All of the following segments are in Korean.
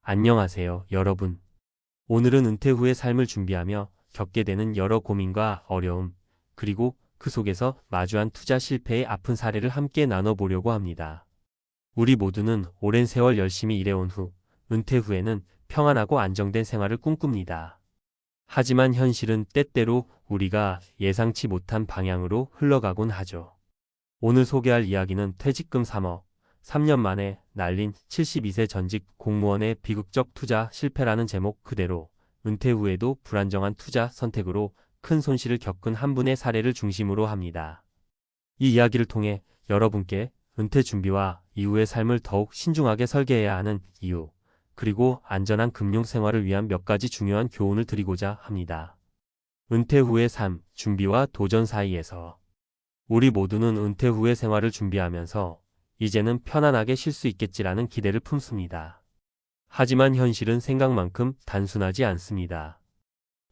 안녕하세요, 여러분. 오늘은 은퇴 후의 삶을 준비하며 겪게 되는 여러 고민과 어려움, 그리고 그 속에서 마주한 투자 실패의 아픈 사례를 함께 나눠보려고 합니다. 우리 모두는 오랜 세월 열심히 일해온 후, 은퇴 후에는 평안하고 안정된 생활을 꿈꿉니다. 하지만 현실은 때때로 우리가 예상치 못한 방향으로 흘러가곤 하죠. 오늘 소개할 이야기는 퇴직금 3억, 3년 만에 날린 72세 전직 공무원의 비극적 투자 실패라는 제목 그대로 은퇴 후에도 불안정한 투자 선택으로 큰 손실을 겪은 한 분의 사례를 중심으로 합니다. 이 이야기를 통해 여러분께 은퇴 준비와 이후의 삶을 더욱 신중하게 설계해야 하는 이유, 그리고 안전한 금융 생활을 위한 몇 가지 중요한 교훈을 드리고자 합니다. 은퇴 후의 삶, 준비와 도전 사이에서 우리 모두는 은퇴 후의 생활을 준비하면서 이제는 편안하게 쉴 수 있겠지라는 기대를 품습니다. 하지만 현실은 생각만큼 단순하지 않습니다.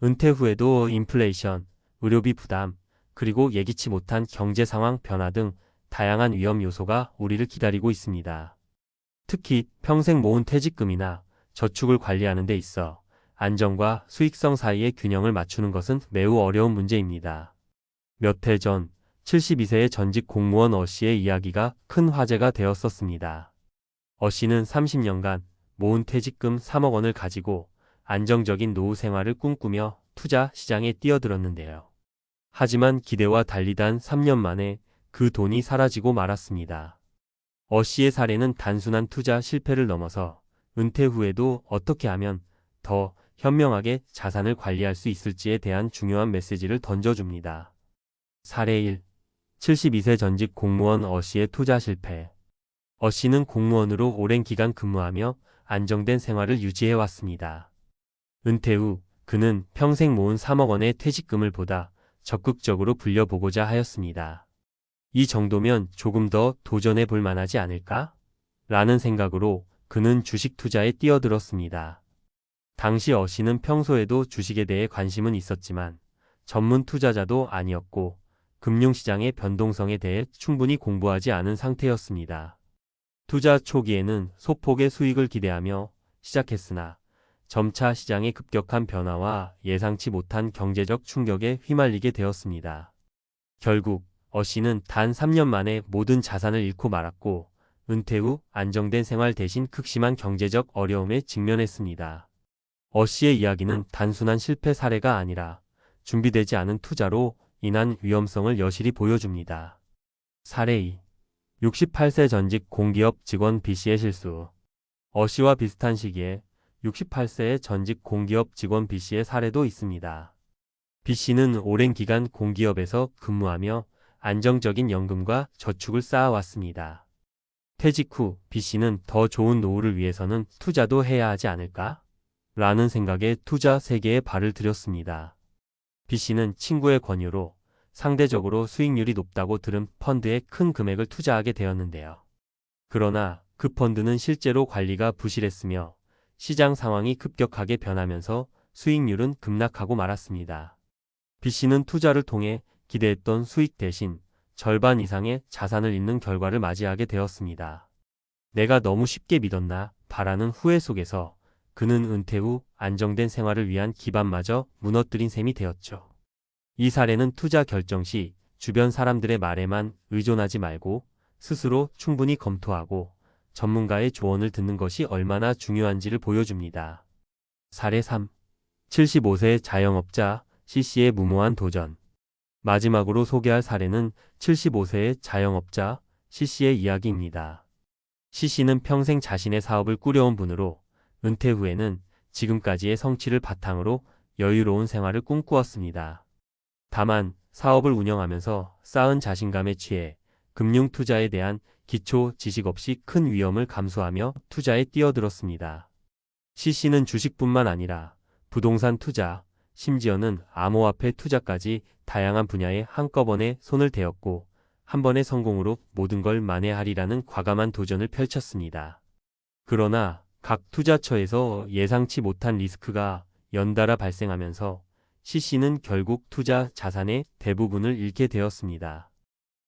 은퇴 후에도 인플레이션, 의료비 부담, 그리고 예기치 못한 경제 상황 변화 등 다양한 위험 요소가 우리를 기다리고 있습니다. 특히 평생 모은 퇴직금이나 저축을 관리하는 데 있어 안정과 수익성 사이의 균형을 맞추는 것은 매우 어려운 문제입니다. 몇 해 전 72세의 전직 공무원 어 씨의 이야기가 큰 화제가 되었었습니다. 어 씨는 30년간 모은 퇴직금 3억 원을 가지고 안정적인 노후 생활을 꿈꾸며 투자 시장에 뛰어들었는데요. 하지만 기대와 달리 단 3년 만에 그 돈이 사라지고 말았습니다. 어 씨의 사례는 단순한 투자 실패를 넘어서 은퇴 후에도 어떻게 하면 더 현명하게 자산을 관리할 수 있을지에 대한 중요한 메시지를 던져줍니다. 사례 1. 72세 전직 공무원 어 씨의 투자 실패. 어 씨는 공무원으로 오랜 기간 근무하며 안정된 생활을 유지해왔습니다. 은퇴 후 그는 평생 모은 3억 원의 퇴직금을 보다 적극적으로 불려보고자 하였습니다. 이 정도면 조금 더 도전해 볼 만하지 않을까? 라는 생각으로 그는 주식 투자에 뛰어들었습니다. 당시 어 씨는 평소에도 주식에 대해 관심은 있었지만 전문 투자자도 아니었고 금융시장의 변동성에 대해 충분히 공부하지 않은 상태였습니다. 투자 초기에는 소폭의 수익을 기대하며 시작했으나 점차 시장의 급격한 변화와 예상치 못한 경제적 충격에 휘말리게 되었습니다. 결국 어 씨는 단 3년 만에 모든 자산을 잃고 말았고 은퇴 후 안정된 생활 대신 극심한 경제적 어려움에 직면했습니다. 어 씨의 이야기는 단순한 실패 사례가 아니라 준비되지 않은 투자로 인한 위험성을 여실히 보여줍니다. 사례 2. 68세 전직 공기업 직원 B씨의 실수. 어 씨와 비슷한 시기에 68세의 전직 공기업 직원 B씨의 사례도 있습니다. B씨는 오랜 기간 공기업에서 근무하며 안정적인 연금과 저축을 쌓아왔습니다. 퇴직 후 B씨는 더 좋은 노후를 위해서는 투자도 해야 하지 않을까? 라는 생각에 투자 세계에 발을 들였습니다. B씨는 친구의 권유로 상대적으로 수익률이 높다고 들은 펀드에 큰 금액을 투자하게 되었는데요. 그러나 그 펀드는 실제로 관리가 부실했으며 시장 상황이 급격하게 변하면서 수익률은 급락하고 말았습니다. B씨는 투자를 통해 기대했던 수익 대신 절반 이상의 자산을 잃는 결과를 맞이하게 되었습니다. 내가 너무 쉽게 믿었나 바라는 후회 속에서 그는 은퇴 후 안정된 생활을 위한 기반마저 무너뜨린 셈이 되었죠. 이 사례는 투자 결정 시 주변 사람들의 말에만 의존하지 말고 스스로 충분히 검토하고 전문가의 조언을 듣는 것이 얼마나 중요한지를 보여줍니다. 사례 3. 75세 자영업자 C씨의 무모한 도전. 마지막으로 소개할 사례는 75세의 자영업자 C씨의 이야기입니다. C씨는 평생 자신의 사업을 꾸려온 분으로 은퇴 후에는 지금까지의 성취를 바탕으로 여유로운 생활을 꿈꾸었습니다. 다만 사업을 운영하면서 쌓은 자신감에 취해 금융 투자에 대한 기초 지식 없이 큰 위험을 감수하며 투자에 뛰어들었습니다. C씨는 주식뿐만 아니라 부동산 투자, 심지어는 암호화폐 투자까지 다양한 분야에 한꺼번에 손을 대었고 한 번의 성공으로 모든 걸 만회하리라는 과감한 도전을 펼쳤습니다. 그러나 각 투자처에서 예상치 못한 리스크가 연달아 발생하면서 C씨는 결국 투자 자산의 대부분을 잃게 되었습니다.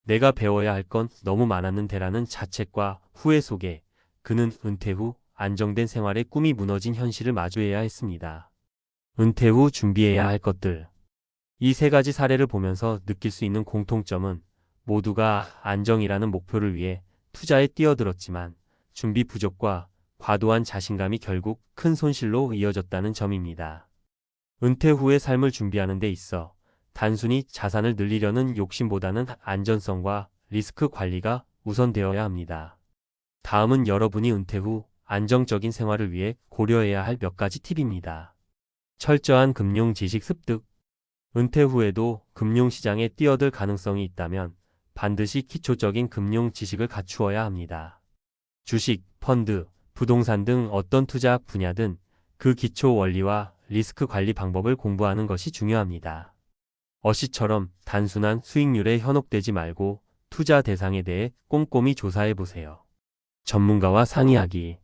내가 배워야 할 건 너무 많았는데라는 자책과 후회 속에 그는 은퇴 후 안정된 생활의 꿈이 무너진 현실을 마주해야 했습니다. 은퇴 후 준비해야 할 것들. 이 세 가지 사례를 보면서 느낄 수 있는 공통점은 모두가 안정이라는 목표를 위해 투자에 뛰어들었지만 준비 부족과 과도한 자신감이 결국 큰 손실로 이어졌다는 점입니다. 은퇴 후의 삶을 준비하는 데 있어 단순히 자산을 늘리려는 욕심보다는 안전성과 리스크 관리가 우선되어야 합니다. 다음은 여러분이 은퇴 후 안정적인 생활을 위해 고려해야 할 몇 가지 팁입니다. 철저한 금융 지식 습득. 은퇴 후에도 금융시장에 뛰어들 가능성이 있다면 반드시 기초적인 금융 지식을 갖추어야 합니다. 주식, 펀드, 부동산 등 어떤 투자 분야든 그 기초 원리와 리스크 관리 방법을 공부하는 것이 중요합니다. 어시처럼 단순한 수익률에 현혹되지 말고 투자 대상에 대해 꼼꼼히 조사해 보세요. 전문가와 상의하기.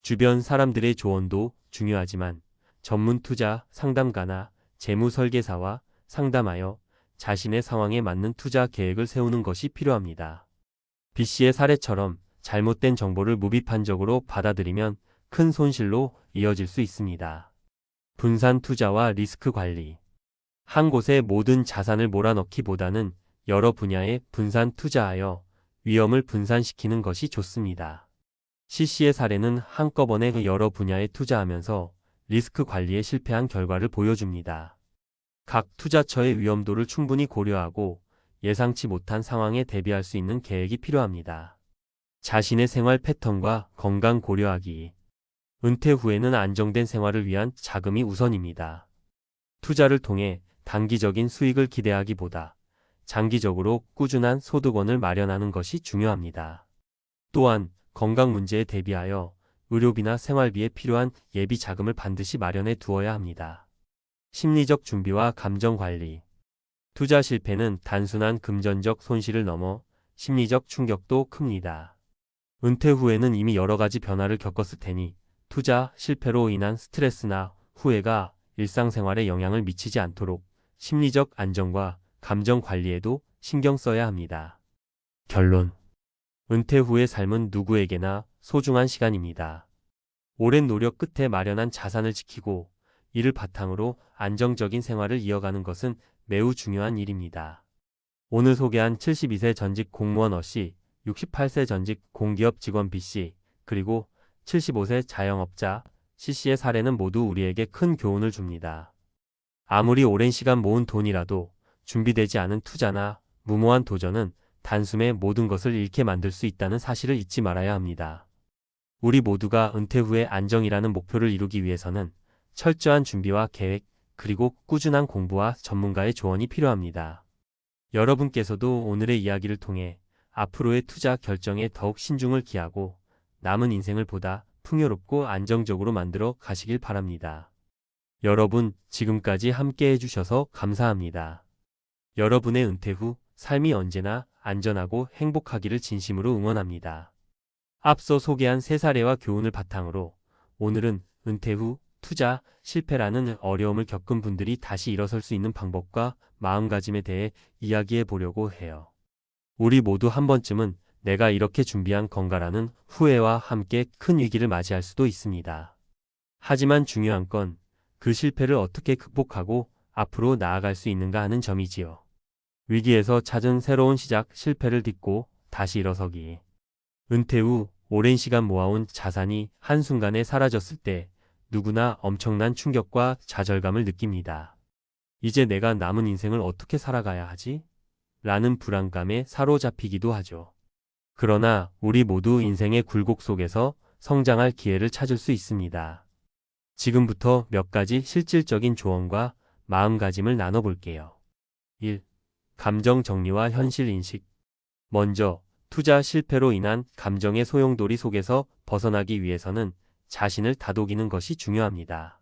주변 사람들의 조언도 중요하지만 전문 투자 상담가나 재무 설계사와 상담하여 자신의 상황에 맞는 투자 계획을 세우는 것이 필요합니다. B씨의 사례처럼 잘못된 정보를 무비판적으로 받아들이면 큰 손실로 이어질 수 있습니다. 분산 투자와 리스크 관리. 한 곳에 모든 자산을 몰아넣기보다는 여러 분야에 분산 투자하여 위험을 분산시키는 것이 좋습니다. C씨의 사례는 한꺼번에 여러 분야에 투자하면서 리스크 관리에 실패한 결과를 보여줍니다. 각 투자처의 위험도를 충분히 고려하고 예상치 못한 상황에 대비할 수 있는 계획이 필요합니다. 자신의 생활 패턴과 건강 고려하기. 은퇴 후에는 안정된 생활을 위한 자금이 우선입니다. 투자를 통해 단기적인 수익을 기대하기보다 장기적으로 꾸준한 소득원을 마련하는 것이 중요합니다. 또한 건강 문제에 대비하여 의료비나 생활비에 필요한 예비 자금을 반드시 마련해 두어야 합니다. 심리적 준비와 감정 관리. 투자 실패는 단순한 금전적 손실을 넘어 심리적 충격도 큽니다. 은퇴 후에는 이미 여러 가지 변화를 겪었을 테니 투자 실패로 인한 스트레스나 후회가 일상생활에 영향을 미치지 않도록 심리적 안정과 감정 관리에도 신경 써야 합니다. 결론. 은퇴 후의 삶은 누구에게나 소중한 시간입니다. 오랜 노력 끝에 마련한 자산을 지키고 이를 바탕으로 안정적인 생활을 이어가는 것은 매우 중요한 일입니다. 오늘 소개한 72세 전직 공무원 어씨, 68세 전직 공기업 직원 B씨, 그리고 75세 자영업자 C씨의 사례는 모두 우리에게 큰 교훈을 줍니다. 아무리 오랜 시간 모은 돈이라도 준비되지 않은 투자나 무모한 도전은 단숨에 모든 것을 잃게 만들 수 있다는 사실을 잊지 말아야 합니다. 우리 모두가 은퇴 후에 안정이라는 목표를 이루기 위해서는 철저한 준비와 계획, 그리고 꾸준한 공부와 전문가의 조언이 필요합니다. 여러분께서도 오늘의 이야기를 통해 앞으로의 투자 결정에 더욱 신중을 기하고 남은 인생을 보다 풍요롭고 안정적으로 만들어 가시길 바랍니다. 여러분, 지금까지 함께 해주셔서 감사합니다. 여러분의 은퇴 후 삶이 언제나 안전하고 행복하기를 진심으로 응원합니다. 앞서 소개한 세 사례와 교훈을 바탕으로 오늘은 은퇴 후 투자 실패라는 어려움을 겪은 분들이 다시 일어설 수 있는 방법과 마음가짐에 대해 이야기해 보려고 해요. 우리 모두 한 번쯤은 내가 이렇게 준비한 건가라는 후회와 함께 큰 위기를 맞이할 수도 있습니다. 하지만 중요한 건 그 실패를 어떻게 극복하고 앞으로 나아갈 수 있는가 하는 점이지요. 위기에서 찾은 새로운 시작, 실패를 딛고 다시 일어서기. 은퇴 후 오랜 시간 모아온 자산이 한순간에 사라졌을 때 누구나 엄청난 충격과 좌절감을 느낍니다. 이제 내가 남은 인생을 어떻게 살아가야 하지? 라는 불안감에 사로잡히기도 하죠. 그러나 우리 모두 인생의 굴곡 속에서 성장할 기회를 찾을 수 있습니다. 지금부터 몇 가지 실질적인 조언과 마음가짐을 나눠볼게요. 1. 감정 정리와 현실 인식. 먼저, 투자 실패로 인한 감정의 소용돌이 속에서 벗어나기 위해서는 자신을 다독이는 것이 중요합니다.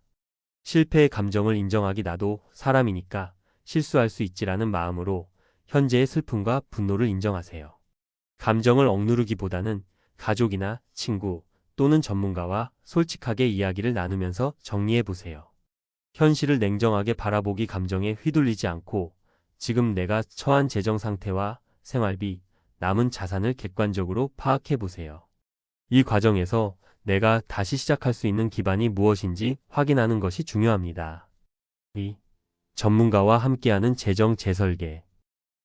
실패의 감정을 인정하기, 나도 사람이니까 실수할 수 있지라는 마음으로 현재의 슬픔과 분노를 인정하세요. 감정을 억누르기보다는 가족이나 친구 또는 전문가와 솔직하게 이야기를 나누면서 정리해 보세요. 현실을 냉정하게 바라보기, 감정에 휘둘리지 않고 지금 내가 처한 재정 상태와 생활비, 남은 자산을 객관적으로 파악해 보세요. 이 과정에서 내가 다시 시작할 수 있는 기반이 무엇인지 확인하는 것이 중요합니다. 2. 전문가와 함께하는 재정 재설계.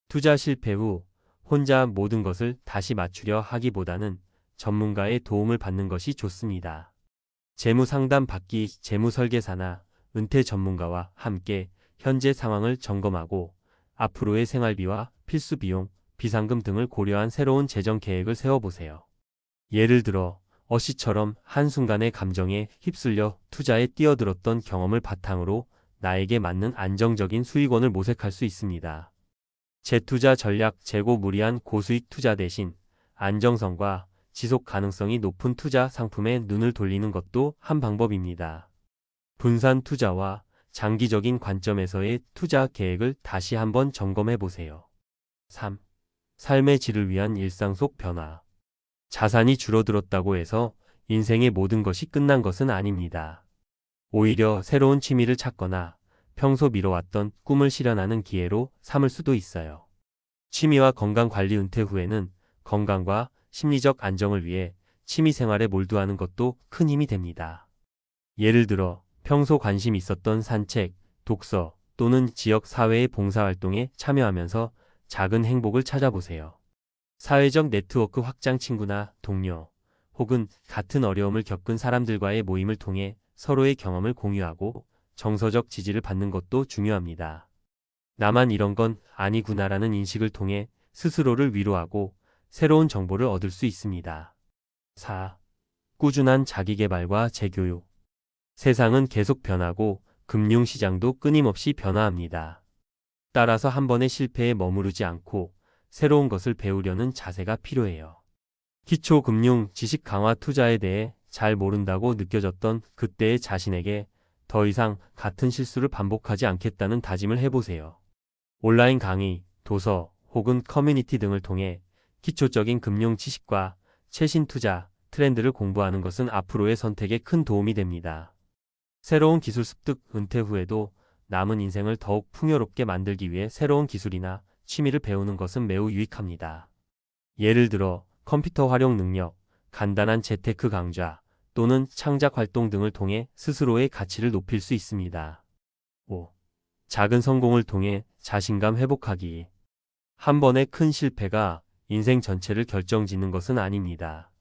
투자 실패 후 혼자 모든 것을 다시 맞추려 하기보다는 전문가의 도움을 받는 것이 좋습니다. 재무 상담 받기, 재무 설계사나 은퇴 전문가와 함께 현재 상황을 점검하고 앞으로의 생활비와 필수 비용, 비상금 등을 고려한 새로운 재정 계획을 세워보세요. 예를 들어 어시처럼 한순간의 감정에 휩쓸려 투자에 뛰어들었던 경험을 바탕으로 나에게 맞는 안정적인 수익원을 모색할 수 있습니다. 재투자 전략 재고 무리한 고수익 투자 대신 안정성과 지속 가능성이 높은 투자 상품에 눈을 돌리는 것도 한 방법입니다. 분산 투자와 장기적인 관점에서의 투자 계획을 다시 한번 점검해 보세요. 3. 삶의 질을 위한 일상 속 변화. 자산이 줄어들었다고 해서 인생의 모든 것이 끝난 것은 아닙니다. 오히려 새로운 취미를 찾거나 평소 미뤄왔던 꿈을 실현하는 기회로 삼을 수도 있어요. 취미와 건강관리. 은퇴 후에는 건강과 심리적 안정을 위해 취미 생활에 몰두하는 것도 큰 힘이 됩니다. 예를 들어 평소 관심 있었던 산책, 독서 또는 지역 사회의 봉사활동에 참여하면서 작은 행복을 찾아보세요. 사회적 네트워크 확장. 친구나 동료 혹은 같은 어려움을 겪은 사람들과의 모임을 통해 서로의 경험을 공유하고 정서적 지지를 받는 것도 중요합니다. 나만 이런 건 아니구나라는 인식을 통해 스스로를 위로하고 새로운 정보를 얻을 수 있습니다. 4. 꾸준한 자기계발과 재교육. 세상은 계속 변하고 금융시장도 끊임없이 변화합니다. 따라서 한 번의 실패에 머무르지 않고 새로운 것을 배우려는 자세가 필요해요. 기초금융 지식 강화. 투자에 대해 잘 모른다고 느껴졌던 그때의 자신에게 더 이상 같은 실수를 반복하지 않겠다는 다짐을 해보세요. 온라인 강의, 도서 혹은 커뮤니티 등을 통해 기초적인 금융 지식과 최신 투자 트렌드를 공부하는 것은 앞으로의 선택에 큰 도움이 됩니다. 새로운 기술 습득. 은퇴 후에도 남은 인생을 더욱 풍요롭게 만들기 위해 새로운 기술이나 취미를 배우는 것은 매우 유익합니다. 예를 들어 컴퓨터 활용 능력, 간단한 재테크 강좌 또는 창작 활동 등을 통해 스스로의 가치를 높일 수 있습니다. 5. 작은 성공을 통해 자신감 회복하기. 한 번의 큰 실패가 인생 전체를 결정짓는 것은 아닙니다.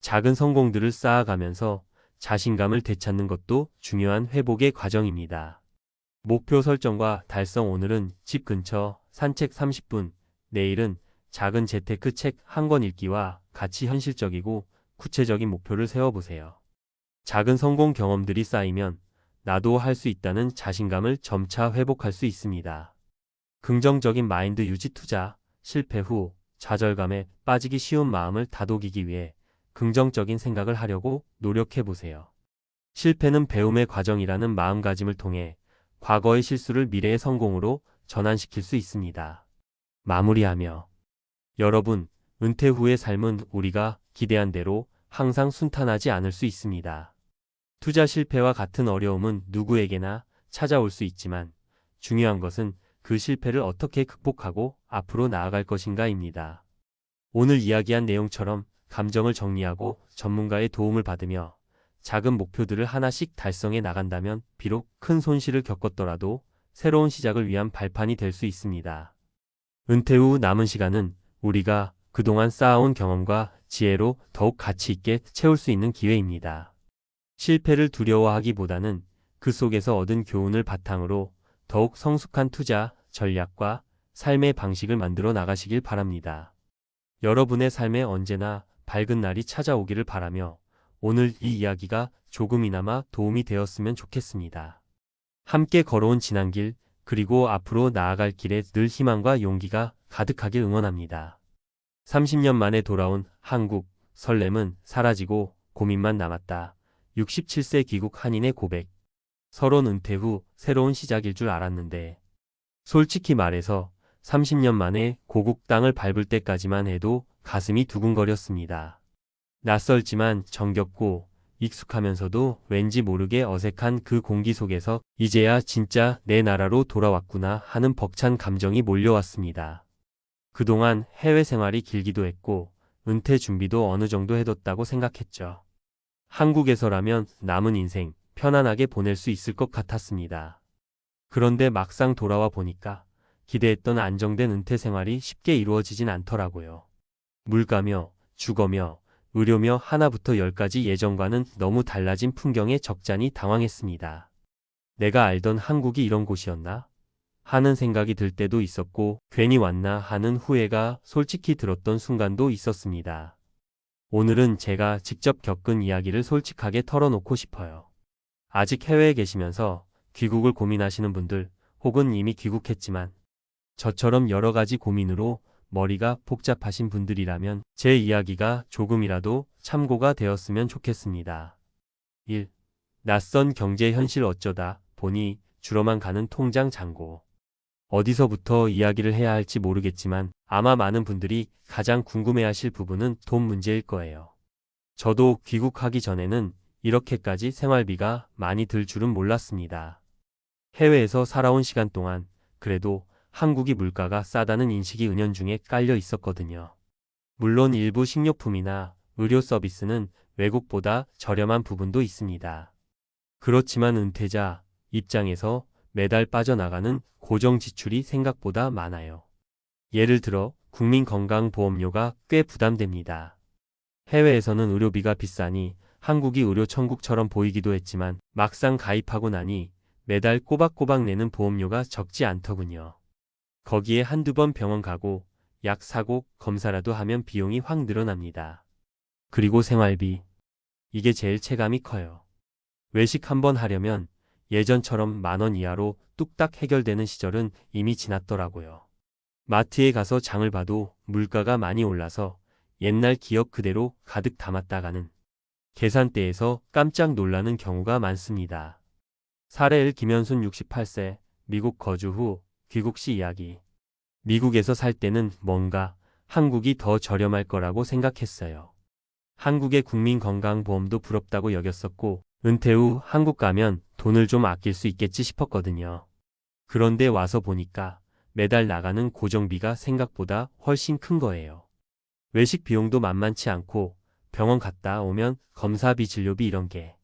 작은 성공들을 쌓아가면서 자신감을 되찾는 것도 중요한 회복의 과정입니다. 목표 설정과 달성. 오늘은 집 근처 산책 30분, 내일은 작은 재테크 책 한 권 읽기와 같이 현실적이고 구체적인 목표를 세워보세요. 작은 성공 경험들이 쌓이면 나도 할 수 있다는 자신감을 점차 회복할 수 있습니다. 긍정적인 마인드 유지. 투자 실패 후 좌절감에 빠지기 쉬운 마음을 다독이기 위해 긍정적인 생각을 하려고 노력해보세요. 실패는 배움의 과정이라는 마음가짐을 통해 과거의 실수를 미래의 성공으로 전환시킬 수 있습니다. 마무리하며 여러분, 은퇴 후의 삶은 우리가 기대한 대로 항상 순탄하지 않을 수 있습니다. 투자 실패와 같은 어려움은 누구에게나 찾아올 수 있지만 중요한 것은 그 실패를 어떻게 극복하고 앞으로 나아갈 것인가입니다. 오늘 이야기한 내용처럼 감정을 정리하고 전문가의 도움을 받으며 작은 목표들을 하나씩 달성해 나간다면 비록 큰 손실을 겪었더라도 새로운 시작을 위한 발판이 될 수 있습니다. 은퇴 후 남은 시간은 우리가 그동안 쌓아온 경험과 지혜로 더욱 가치 있게 채울 수 있는 기회입니다. 실패를 두려워하기보다는 그 속에서 얻은 교훈을 바탕으로 더욱 성숙한 투자 전략과 삶의 방식을 만들어 나가시길 바랍니다. 여러분의 삶에 언제나 밝은 날이 찾아오기를 바라며 오늘 이 이야기가 조금이나마 도움이 되었으면 좋겠습니다. 함께 걸어온 지난 길, 그리고 앞으로 나아갈 길에 늘 희망과 용기가 가득하길 응원합니다. 30년 만에 돌아온 한국, 설렘은 사라지고 고민만 남았다. 67세 귀국 한인의 고백. 서론. 은퇴 후 새로운 시작일 줄 알았는데 솔직히 말해서 30년 만에 고국 땅을 밟을 때까지만 해도 가슴이 두근거렸습니다. 낯설지만 정겹고 익숙하면서도 왠지 모르게 어색한 그 공기 속에서 이제야 진짜 내 나라로 돌아왔구나 하는 벅찬 감정이 몰려왔습니다. 그동안 해외 생활이 길기도 했고 은퇴 준비도 어느 정도 해뒀다고 생각했죠. 한국에서라면 남은 인생 편안하게 보낼 수 있을 것 같았습니다. 그런데 막상 돌아와 보니까 기대했던 안정된 은퇴 생활이 쉽게 이루어지진 않더라고요. 물가며 주거며 의료며 하나부터 열까지 예전과는 너무 달라진 풍경에 적잖이 당황했습니다. 내가 알던 한국이 이런 곳이었나? 하는 생각이 들 때도 있었고 괜히 왔나 하는 후회가 솔직히 들었던 순간도 있었습니다. 오늘은 제가 직접 겪은 이야기를 솔직하게 털어놓고 싶어요. 아직 해외에 계시면서 귀국을 고민하시는 분들 혹은 이미 귀국했지만 저처럼 여러 가지 고민으로 머리가 복잡하신 분들이라면 제 이야기가 조금이라도 참고가 되었으면 좋겠습니다. 1. 낯선 경제 현실 어쩌다 보니 줄어만 가는 통장 잔고. 어디서부터 이야기를 해야 할지 모르겠지만 아마 많은 분들이 가장 궁금해하실 부분은 돈 문제일 거예요. 저도 귀국하기 전에는 이렇게까지 생활비가 많이 들 줄은 몰랐습니다. 해외에서 살아온 시간 동안 그래도 한국이 물가가 싸다는 인식이 은연중에 깔려 있었거든요. 물론 일부 식료품이나 의료 서비스는 외국보다 저렴한 부분도 있습니다. 그렇지만 은퇴자 입장에서 매달 빠져나가는 고정 지출이 생각보다 많아요. 예를 들어 국민건강보험료가 꽤 부담됩니다. 해외에서는 의료비가 비싸니 한국이 의료 천국처럼 보이기도 했지만 막상 가입하고 나니 매달 꼬박꼬박 내는 보험료가 적지 않더군요. 거기에 한두 번 병원 가고 약 사고 검사라도 하면 비용이 확 늘어납니다. 그리고 생활비. 이게 제일 체감이 커요. 외식 한번 하려면 예전처럼 10,000원 이하로 뚝딱 해결되는 시절은 이미 지났더라고요. 마트에 가서 장을 봐도 물가가 많이 올라서 옛날 기억 그대로 가득 담았다가는 계산대에서 깜짝 놀라는 경우가 많습니다. 사례 1. 김현순 68세, 미국 거주 후 귀국 시 이야기. 미국에서 살 때는 뭔가 한국이 더 저렴할 거라고 생각했어요. 한국의 국민건강보험도 부럽다고 여겼었고 은퇴 후 한국 가면 돈을 좀 아낄 수 있겠지 싶었거든요. 그런데 와서 보니까 매달 나가는 고정비가 생각보다 훨씬 큰 거예요. 외식 비용도 만만치 않고 병원 갔다 오면 검사비 진료비 이런 게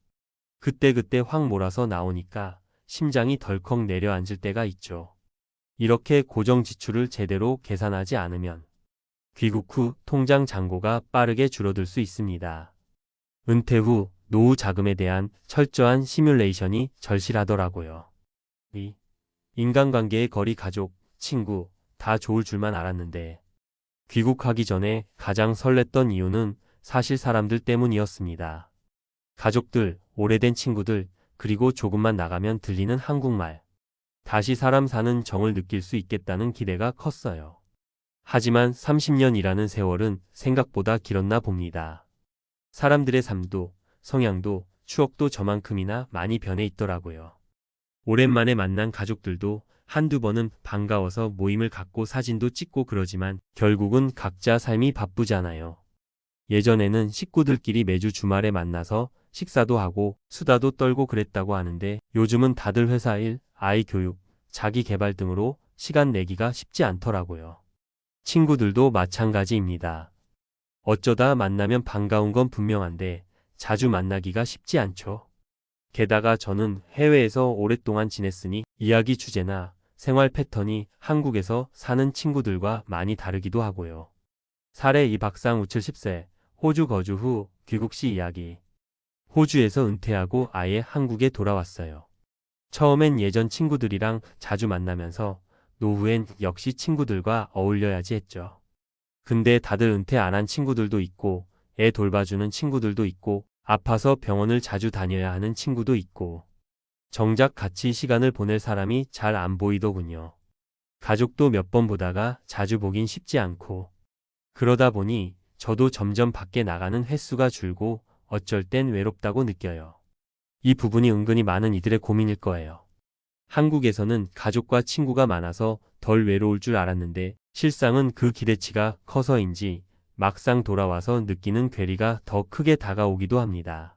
그때그때 확 몰아서 나오니까 심장이 덜컥 내려앉을 때가 있죠. 이렇게 고정 지출을 제대로 계산하지 않으면 귀국 후 통장 잔고가 빠르게 줄어들 수 있습니다. 은퇴 후 노후 자금에 대한 철저한 시뮬레이션이 절실하더라고요. 2. 인간관계의 거리 가족, 친구 다 좋을 줄만 알았는데 귀국하기 전에 가장 설렜던 이유는 사실 사람들 때문이었습니다. 가족들, 오래된 친구들, 그리고 조금만 나가면 들리는 한국말. 다시 사람 사는 정을 느낄 수 있겠다는 기대가 컸어요. 하지만 30년이라는 세월은 생각보다 길었나 봅니다. 사람들의 삶도, 성향도, 추억도 저만큼이나 많이 변해 있더라고요. 오랜만에 만난 가족들도 한두 번은 반가워서 모임을 갖고 사진도 찍고 그러지만 결국은 각자 삶이 바쁘잖아요. 예전에는 식구들끼리 매주 주말에 만나서 식사도 하고 수다도 떨고 그랬다고 하는데 요즘은 다들 회사 일, 아이 교육, 자기 개발 등으로 시간 내기가 쉽지 않더라고요. 친구들도 마찬가지입니다. 어쩌다 만나면 반가운 건 분명한데 자주 만나기가 쉽지 않죠. 게다가 저는 해외에서 오랫동안 지냈으니 이야기 주제나 생활 패턴이 한국에서 사는 친구들과 많이 다르기도 하고요. 사례 2. 박상우 70세, 호주 거주 후 귀국 시 이야기. 호주에서 은퇴하고 아예 한국에 돌아왔어요. 처음엔 예전 친구들이랑 자주 만나면서 노후엔 역시 친구들과 어울려야지 했죠. 근데 다들 은퇴 안 한 친구들도 있고 애 돌봐주는 친구들도 있고 아파서 병원을 자주 다녀야 하는 친구도 있고 정작 같이 시간을 보낼 사람이 잘 안 보이더군요. 가족도 몇 번 보다가 자주 보긴 쉽지 않고 그러다 보니 저도 점점 밖에 나가는 횟수가 줄고 어쩔 땐 외롭다고 느껴요. 이 부분이 은근히 많은 이들의 고민일 거예요. 한국에서는 가족과 친구가 많아서 덜 외로울 줄 알았는데 실상은 그 기대치가 커서인지 막상 돌아와서 느끼는 괴리가 더 크게 다가오기도 합니다.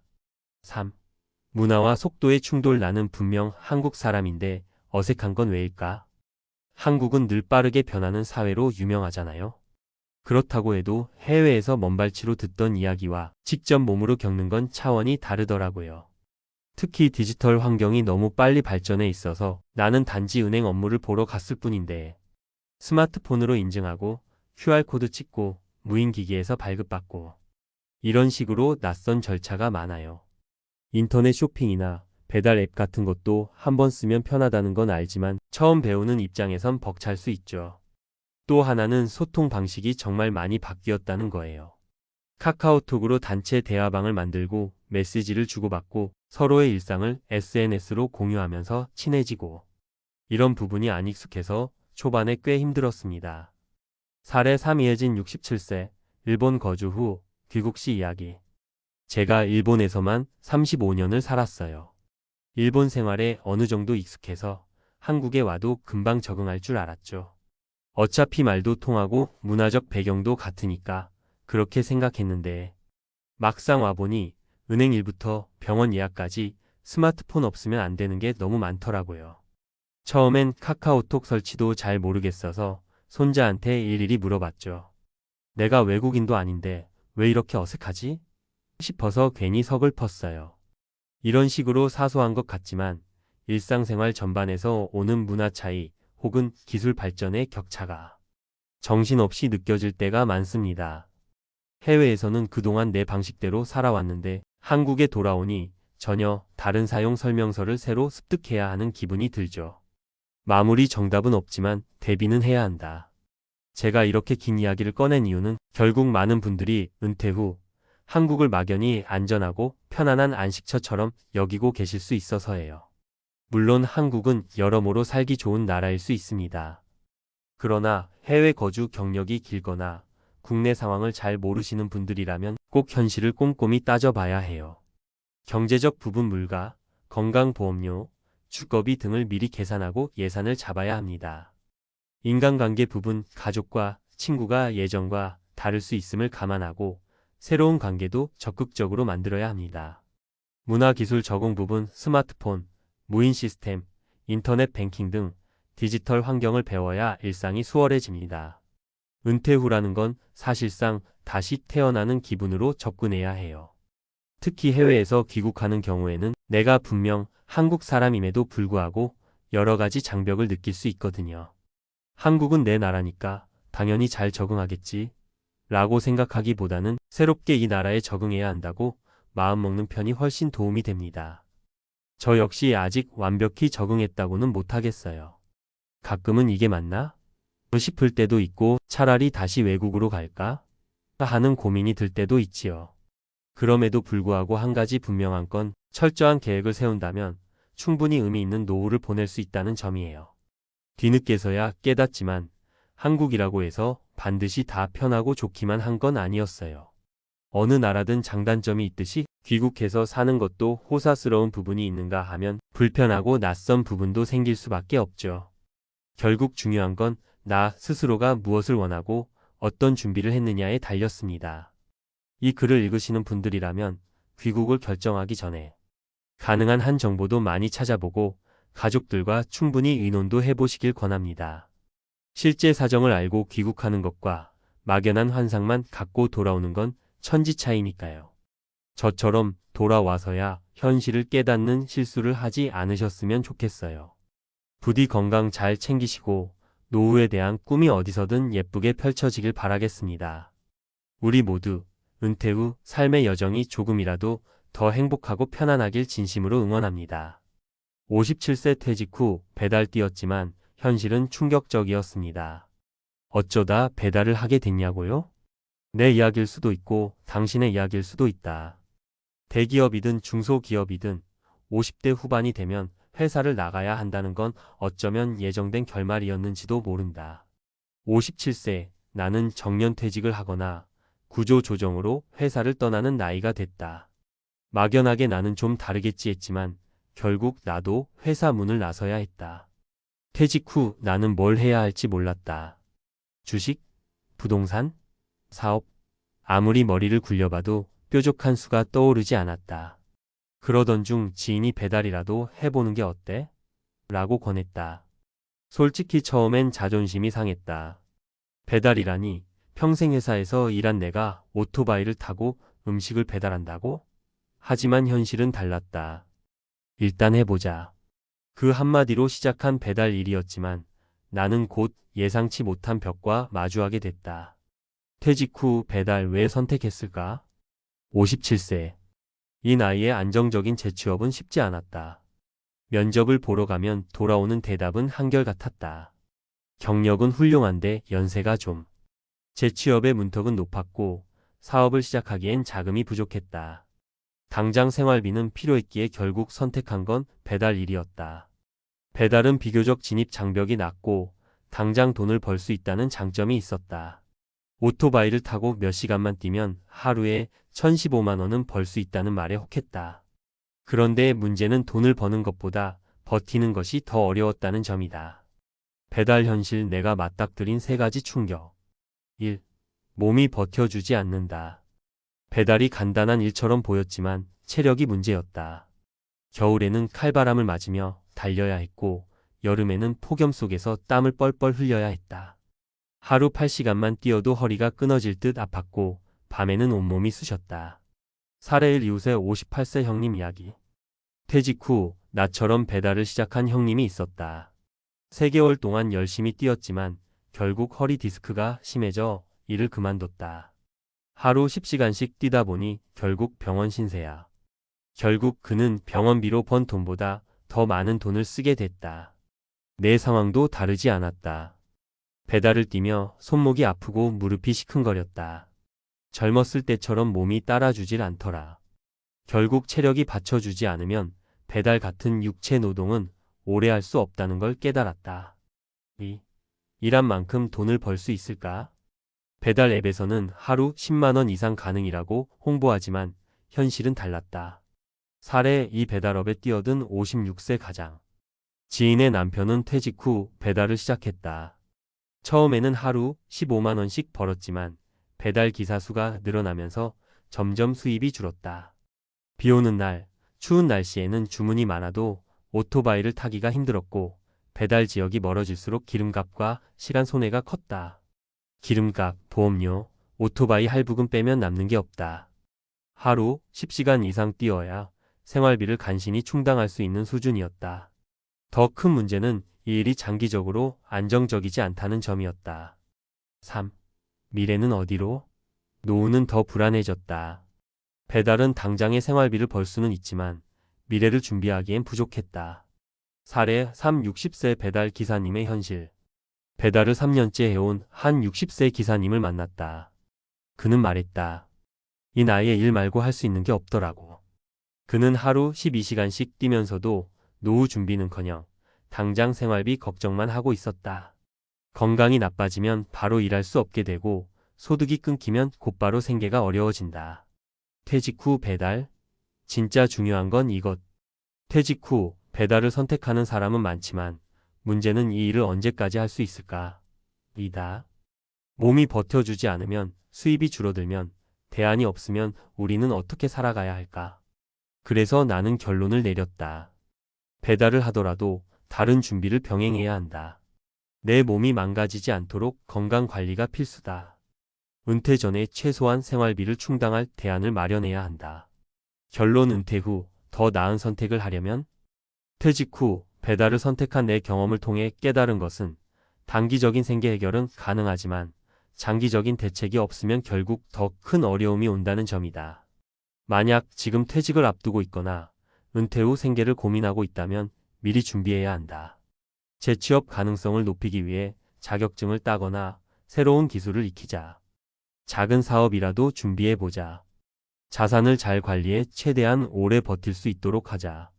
3. 문화와 속도의 충돌. 나는 분명 한국 사람인데 어색한 건 왜일까? 한국은 늘 빠르게 변하는 사회로 유명하잖아요. 그렇다고 해도 해외에서 먼발치로 듣던 이야기와 직접 몸으로 겪는 건 차원이 다르더라고요. 특히 디지털 환경이 너무 빨리 발전해 있어서 나는 단지 은행 업무를 보러 갔을 뿐인데 스마트폰으로 인증하고 QR코드 찍고 무인기기에서 발급받고 이런 식으로 낯선 절차가 많아요. 인터넷 쇼핑이나 배달 앱 같은 것도 한번 쓰면 편하다는 건 알지만 처음 배우는 입장에선 벅찰 수 있죠. 또 하나는 소통 방식이 정말 많이 바뀌었다는 거예요. 카카오톡으로 단체 대화방을 만들고 메시지를 주고받고 서로의 일상을 SNS로 공유하면서 친해지고 이런 부분이 안 익숙해서 초반에 꽤 힘들었습니다. 사례 3 이혜진 67세 일본 거주 후 귀국 시 이야기. 제가 일본에서만 35년을 살았어요. 일본 생활에 어느 정도 익숙해서 한국에 와도 금방 적응할 줄 알았죠. 어차피 말도 통하고 문화적 배경도 같으니까 그렇게 생각했는데 막상 와보니 은행 일부터 병원 예약까지 스마트폰 없으면 안 되는 게 너무 많더라고요. 처음엔 카카오톡 설치도 잘 모르겠어서 손자한테 일일이 물어봤죠. 내가 외국인도 아닌데 왜 이렇게 어색하지? 싶어서 괜히 서글펐어요. 이런 식으로 사소한 것 같지만 일상생활 전반에서 오는 문화 차이 혹은 기술 발전의 격차가 정신없이 느껴질 때가 많습니다. 해외에서는 그동안 내 방식대로 살아왔는데 한국에 돌아오니 전혀 다른 사용 설명서를 새로 습득해야 하는 기분이 들죠. 마무리 정답은 없지만 대비는 해야 한다. 제가 이렇게 긴 이야기를 꺼낸 이유는 결국 많은 분들이 은퇴 후 한국을 막연히 안전하고 편안한 안식처처럼 여기고 계실 수 있어서예요. 물론 한국은 여러모로 살기 좋은 나라일 수 있습니다. 그러나 해외 거주 경력이 길거나 국내 상황을 잘 모르시는 분들이라면 꼭 현실을 꼼꼼히 따져봐야 해요. 경제적 부분 물가, 건강보험료, 주거비 등을 미리 계산하고 예산을 잡아야 합니다. 인간관계 부분 가족과 친구가 예전과 다를 수 있음을 감안하고 새로운 관계도 적극적으로 만들어야 합니다. 문화기술 적응 부분 스마트폰, 무인 시스템, 인터넷 뱅킹 등 디지털 환경을 배워야 일상이 수월해집니다. 은퇴 후라는 건 사실상 다시 태어나는 기분으로 접근해야 해요. 특히 해외에서 귀국하는 경우에는 내가 분명 한국 사람임에도 불구하고 여러 가지 장벽을 느낄 수 있거든요. 한국은 내 나라니까 당연히 잘 적응하겠지 라고 생각하기보다는 새롭게 이 나라에 적응해야 한다고 마음먹는 편이 훨씬 도움이 됩니다. 저 역시 아직 완벽히 적응했다고는 못하겠어요. 가끔은 이게 맞나? 싶을 때도 있고 차라리 다시 외국으로 갈까? 하는 고민이 들 때도 있지요. 그럼에도 불구하고 한 가지 분명한 건 철저한 계획을 세운다면 충분히 의미 있는 노후를 보낼 수 있다는 점이에요. 뒤늦게서야 깨닫지만 한국이라고 해서 반드시 다 편하고 좋기만 한 건 아니었어요. 어느 나라든 장단점이 있듯이 귀국해서 사는 것도 호사스러운 부분이 있는가 하면 불편하고 낯선 부분도 생길 수밖에 없죠. 결국 중요한 건 나 스스로가 무엇을 원하고 어떤 준비를 했느냐에 달렸습니다. 이 글을 읽으시는 분들이라면 귀국을 결정하기 전에 가능한 한 정보도 많이 찾아보고 가족들과 충분히 의논도 해보시길 권합니다. 실제 사정을 알고 귀국하는 것과 막연한 환상만 갖고 돌아오는 건 천지 차이니까요. 저처럼 돌아와서야 현실을 깨닫는 실수를 하지 않으셨으면 좋겠어요. 부디 건강 잘 챙기시고 노후에 대한 꿈이 어디서든 예쁘게 펼쳐지길 바라겠습니다. 우리 모두 은퇴 후 삶의 여정이 조금이라도 더 행복하고 편안하길 진심으로 응원합니다. 57세 퇴직 후 배달 뛰었지만 현실은 충격적이었습니다. 어쩌다 배달을 하게 됐냐고요? 내 이야기일 수도 있고 당신의 이야기일 수도 있다. 대기업이든 중소기업이든 50대 후반이 되면 회사를 나가야 한다는 건 어쩌면 예정된 결말이었는지도 모른다. 57세, 나는 정년퇴직을 하거나 구조조정으로 회사를 떠나는 나이가 됐다. 막연하게 나는 좀 다르겠지 했지만 결국 나도 회사 문을 나서야 했다. 퇴직 후 나는 뭘 해야 할지 몰랐다. 주식? 부동산? 사업? 아무리 머리를 굴려봐도 뾰족한 수가 떠오르지 않았다. 그러던 중 지인이 배달이라도 해보는 게 어때? 라고 권했다. 솔직히 처음엔 자존심이 상했다. 배달이라니 평생 회사에서 일한 내가 오토바이를 타고 음식을 배달한다고? 하지만 현실은 달랐다. 일단 해보자. 그 한마디로 시작한 배달 일이었지만 나는 곧 예상치 못한 벽과 마주하게 됐다. 퇴직 후 배달 왜 선택했을까? 57세. 이 나이에 안정적인 재취업은 쉽지 않았다. 면접을 보러 가면 돌아오는 대답은 한결같았다. 경력은 훌륭한데 연세가 좀. 재취업의 문턱은 높았고 사업을 시작하기엔 자금이 부족했다. 당장 생활비는 필요했기에 결국 선택한 건 배달 일이었다. 배달은 비교적 진입 장벽이 낮고 당장 돈을 벌 수 있다는 장점이 있었다. 오토바이를 타고 몇 시간만 뛰면 하루에 1,015만 원은 벌 수 있다는 말에 혹했다. 그런데 문제는 돈을 버는 것보다 버티는 것이 더 어려웠다는 점이다. 배달 현실 내가 맞닥뜨린 세 가지 충격. 1. 몸이 버텨주지 않는다. 배달이 간단한 일처럼 보였지만 체력이 문제였다. 겨울에는 칼바람을 맞으며 달려야 했고 여름에는 폭염 속에서 땀을 뻘뻘 흘려야 했다. 하루 8시간만 뛰어도 허리가 끊어질 듯 아팠고 밤에는 온몸이 쑤셨다. 사례일 이웃의 58세 형님 이야기. 퇴직 후 나처럼 배달을 시작한 형님이 있었다. 3개월 동안 열심히 뛰었지만 결국 허리 디스크가 심해져 일을 그만뒀다. 하루 10시간씩 뛰다 보니 결국 병원 신세야. 결국 그는 병원비로 번 돈보다 더 많은 돈을 쓰게 됐다. 내 상황도 다르지 않았다. 배달을 뛰며 손목이 아프고 무릎이 시큰거렸다. 젊었을 때처럼 몸이 따라주질 않더라. 결국 체력이 받쳐주지 않으면 배달 같은 육체 노동은 오래 할 수 없다는 걸 깨달았다. 일한 만큼 돈을 벌 수 있을까? 배달 앱에서는 하루 10만 원 이상 가능이라고 홍보하지만 현실은 달랐다. 사례 이 배달업에 뛰어든 56세 가장. 지인의 남편은 퇴직 후 배달을 시작했다. 처음에는 하루 15만 원씩 벌었지만 배달 기사 수가 늘어나면서 점점 수입이 줄었다. 비 오는 날, 추운 날씨에는 주문이 많아도 오토바이를 타기가 힘들었고 배달 지역이 멀어질수록 기름값과 시간 손해가 컸다. 기름값, 보험료, 오토바이 할부금 빼면 남는 게 없다. 하루 10시간 이상 뛰어야 생활비를 간신히 충당할 수 있는 수준이었다. 더 큰 문제는 이 일이 장기적으로 안정적이지 않다는 점이었다. 3. 미래는 어디로? 노후는 더 불안해졌다. 배달은 당장의 생활비를 벌 수는 있지만 미래를 준비하기엔 부족했다. 사례 3. 60세 배달 기사님의 현실. 배달을 3년째 해온 한 60세 기사님을 만났다. 그는 말했다. 이 나이에 일 말고 할 수 있는 게 없더라고. 그는 하루 12시간씩 뛰면서도 노후 준비는커녕 당장 생활비 걱정만 하고 있었다. 건강이 나빠지면 바로 일할 수 없게 되고 소득이 끊기면 곧바로 생계가 어려워진다. 퇴직 후 배달? 진짜 중요한 건 이것. 퇴직 후 배달을 선택하는 사람은 많지만 문제는 이 일을 언제까지 할 수 있을까? 이다. 몸이 버텨주지 않으면 수입이 줄어들면 대안이 없으면 우리는 어떻게 살아가야 할까? 그래서 나는 결론을 내렸다. 배달을 하더라도 다른 준비를 병행해야 한다. 내 몸이 망가지지 않도록 건강 관리가 필수다. 은퇴 전에 최소한 생활비를 충당할 대안을 마련해야 한다. 결론 은퇴 후 더 나은 선택을 하려면? 퇴직 후 배달을 선택한 내 경험을 통해 깨달은 것은 단기적인 생계 해결은 가능하지만 장기적인 대책이 없으면 결국 더 큰 어려움이 온다는 점이다. 만약 지금 퇴직을 앞두고 있거나 은퇴 후 생계를 고민하고 있다면 미리 준비해야 한다. 재취업 가능성을 높이기 위해 자격증을 따거나 새로운 기술을 익히자. 작은 사업이라도 준비해보자. 자산을 잘 관리해 최대한 오래 버틸 수 있도록 하자.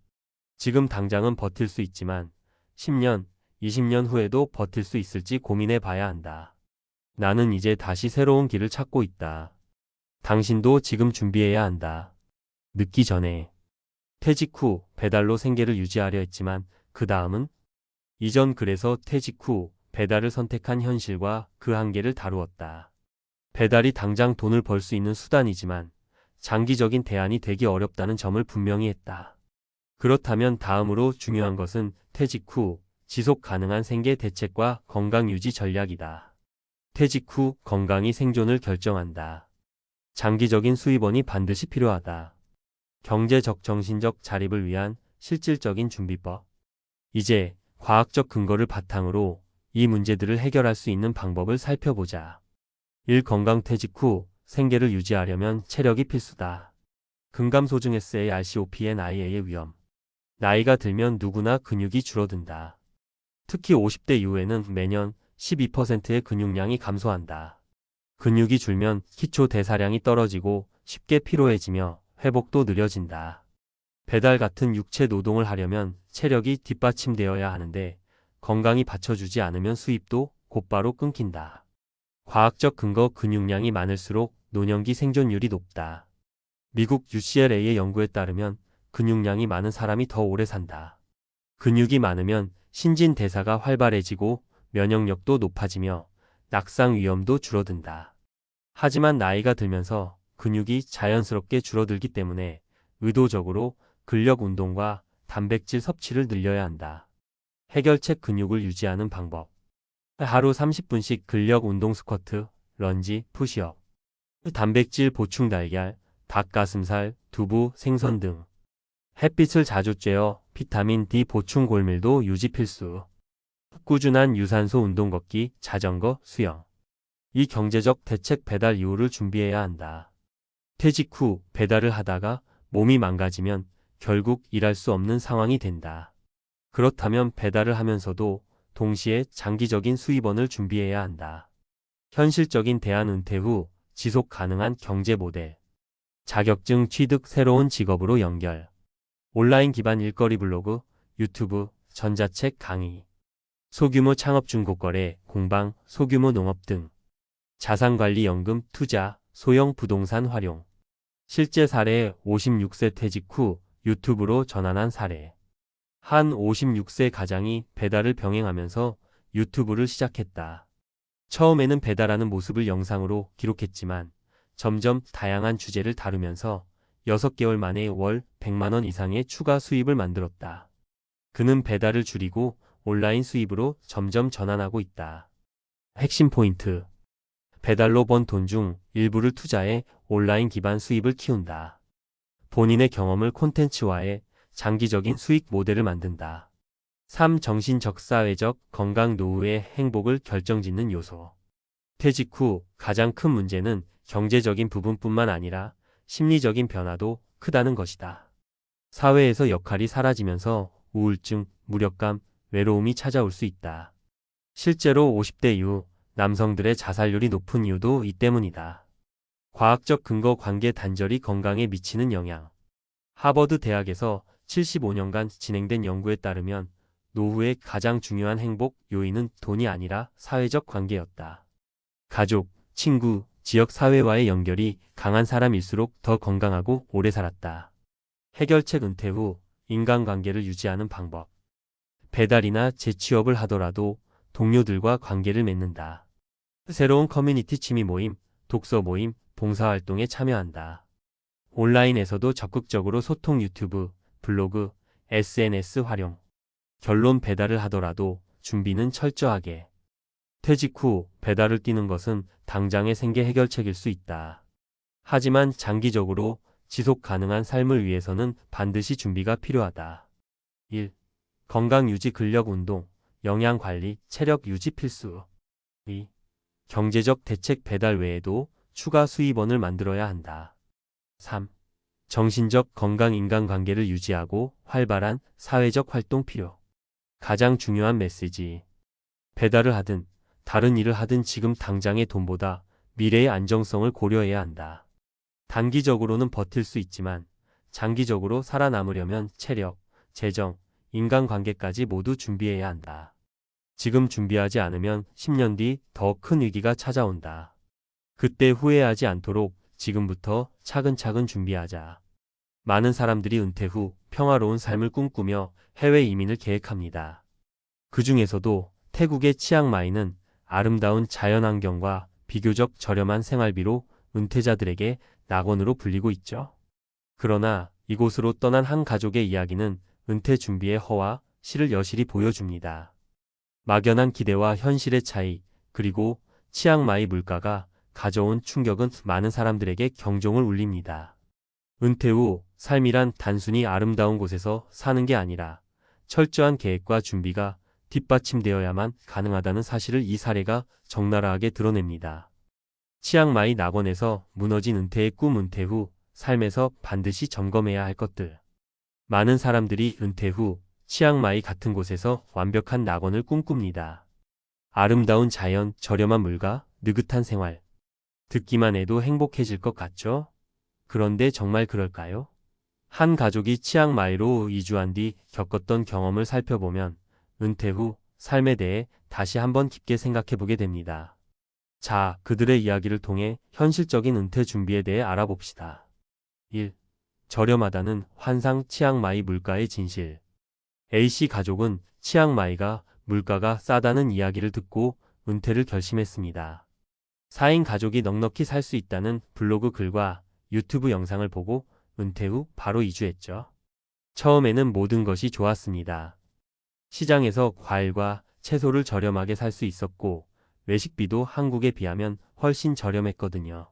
지금 당장은 버틸 수 있지만 10년, 20년 후에도 버틸 수 있을지 고민해 봐야 한다. 나는 이제 다시 새로운 길을 찾고 있다. 당신도 지금 준비해야 한다. 늦기 전에. 퇴직 후 배달로 생계를 유지하려 했지만 그 다음은? 이전 그래서 퇴직 후 배달을 선택한 현실과 그 한계를 다루었다. 배달이 당장 돈을 벌 수 있는 수단이지만 장기적인 대안이 되기 어렵다는 점을 분명히 했다. 그렇다면 다음으로 중요한 것은 퇴직 후 지속 가능한 생계 대책과 건강 유지 전략이다. 퇴직 후 건강이 생존을 결정한다. 장기적인 수입원이 반드시 필요하다. 경제적 정신적 자립을 위한 실질적인 준비법. 이제 과학적 근거를 바탕으로 이 문제들을 해결할 수 있는 방법을 살펴보자. 1. 건강퇴직 후 생계를 유지하려면 체력이 필수다. 근감소증 SARCOPNIA의 위험. 나이가 들면 누구나 근육이 줄어든다. 특히 50대 이후에는 매년 12%의 근육량이 감소한다. 근육이 줄면 기초 대사량이 떨어지고 쉽게 피로해지며 회복도 느려진다. 배달 같은 육체 노동을 하려면 체력이 뒷받침되어야 하는데 건강이 받쳐주지 않으면 수입도 곧바로 끊긴다. 과학적 근거 근육량이 많을수록 노년기 생존율이 높다. 미국 UCLA의 연구에 따르면 근육량이 많은 사람이 더 오래 산다. 근육이 많으면 신진대사가 활발해지고 면역력도 높아지며 낙상 위험도 줄어든다. 하지만 나이가 들면서 근육이 자연스럽게 줄어들기 때문에 의도적으로 근력 운동과 단백질 섭취를 늘려야 한다. 해결책 근육을 유지하는 방법. 하루 30분씩 근력 운동 스쿼트, 런지, 푸시업. 단백질 보충 달걀, 닭가슴살, 두부, 생선 등. 햇빛을 자주 쬐어 비타민 D 보충 골밀도 유지 필수. 꾸준한 유산소 운동 걷기, 자전거, 수영. 이 경제적 대책 배달 이후를 준비해야 한다. 퇴직 후 배달을 하다가 몸이 망가지면 결국 일할 수 없는 상황이 된다. 그렇다면 배달을 하면서도 동시에 장기적인 수입원을 준비해야 한다. 현실적인 대안 은퇴 후 지속 가능한 경제 모델. 자격증 취득 새로운 직업으로 연결. 온라인 기반 일거리 블로그, 유튜브, 전자책 강의. 소규모 창업 중고거래, 공방, 소규모 농업 등. 자산관리 연금, 투자, 소형 부동산 활용. 실제 사례 56세 퇴직 후 유튜브로 전환한 사례. 한 56세 가장이 배달을 병행하면서 유튜브를 시작했다. 처음에는 배달하는 모습을 영상으로 기록했지만 점점 다양한 주제를 다루면서 6개월 만에 월 100만 원 이상의 추가 수입을 만들었다. 그는 배달을 줄이고 온라인 수입으로 점점 전환하고 있다. 핵심 포인트. 배달로 번 돈 중 일부를 투자해 온라인 기반 수입을 키운다. 본인의 경험을 콘텐츠화해 장기적인 수익 모델을 만든다. 3. 정신적 사회적 건강 노후의 행복을 결정짓는 요소. 퇴직 후 가장 큰 문제는 경제적인 부분뿐만 아니라 심리적인 변화도 크다는 것이다. 사회에서 역할이 사라지면서 우울증, 무력감, 외로움이 찾아올 수 있다. 실제로 50대 이후 남성들의 자살률이 높은 이유도 이 때문이다. 과학적 근거 관계 단절이 건강에 미치는 영향. 하버드 대학에서 75년간 진행된 연구에 따르면 노후의 가장 중요한 행복 요인은 돈이 아니라 사회적 관계였다. 가족, 친구, 지역 사회와의 연결이 강한 사람일수록 더 건강하고 오래 살았다. 해결책 은퇴 후 인간관계를 유지하는 방법. 배달이나 재취업을 하더라도 동료들과 관계를 맺는다. 새로운 커뮤니티 취미 모임, 독서 모임, 봉사활동에 참여한다. 온라인에서도 적극적으로 소통 유튜브, 블로그, SNS 활용. 결론 배달을 하더라도 준비는 철저하게. 퇴직 후 배달을 뛰는 것은 당장의 생계 해결책일 수 있다. 하지만 장기적으로 지속 가능한 삶을 위해서는 반드시 준비가 필요하다. 1. 건강 유지 근력 운동, 영양 관리, 체력 유지 필수. 2. 경제적 대책 배달 외에도 추가 수입원을 만들어야 한다. 3. 정신적 건강 인간관계를 유지하고 활발한 사회적 활동 필요. 가장 중요한 메시지. 배달을 하든 다른 일을 하든 지금 당장의 돈보다 미래의 안정성을 고려해야 한다. 단기적으로는 버틸 수 있지만 장기적으로 살아남으려면 체력, 재정, 인간관계까지 모두 준비해야 한다. 지금 준비하지 않으면 10년 뒤 더 큰 위기가 찾아온다. 그때 후회하지 않도록 지금부터 차근차근 준비하자. 많은 사람들이 은퇴 후 평화로운 삶을 꿈꾸며 해외 이민을 계획합니다. 그 중에서도 태국의 치앙마이는 아름다운 자연환경과 비교적 저렴한 생활비로 은퇴자들에게 낙원으로 불리고 있죠. 그러나 이곳으로 떠난 한 가족의 이야기는 은퇴 준비의 허와 실을 여실히 보여줍니다. 막연한 기대와 현실의 차이, 그리고 치앙마이 물가가 가져온 충격은 많은 사람들에게 경종을 울립니다. 은퇴 후 삶이란 단순히 아름다운 곳에서 사는 게 아니라 철저한 계획과 준비가 뒷받침되어야만 가능하다는 사실을 이 사례가 적나라하게 드러냅니다. 치앙마이 낙원에서 무너진 은퇴의 꿈. 은퇴 후 삶에서 반드시 점검해야 할 것들. 많은 사람들이 은퇴 후 치앙마이 같은 곳에서 완벽한 낙원을 꿈꿉니다. 아름다운 자연, 저렴한 물가, 느긋한 생활. 듣기만 해도 행복해질 것 같죠? 그런데 정말 그럴까요? 한 가족이 치앙마이로 이주한 뒤 겪었던 경험을 살펴보면 은퇴 후 삶에 대해 다시 한번 깊게 생각해보게 됩니다. 자, 그들의 이야기를 통해 현실적인 은퇴 준비에 대해 알아봅시다. 1. 저렴하다는 환상. 치앙마이 물가의 진실. A씨 가족은 치앙마이가 물가가 싸다는 이야기를 듣고 은퇴를 결심했습니다. 4인 가족이 넉넉히 살 수 있다는 블로그 글과 유튜브 영상을 보고 은퇴 후 바로 이주했죠. 처음에는 모든 것이 좋았습니다. 시장에서 과일과 채소를 저렴하게 살 수 있었고 외식비도 한국에 비하면 훨씬 저렴했거든요.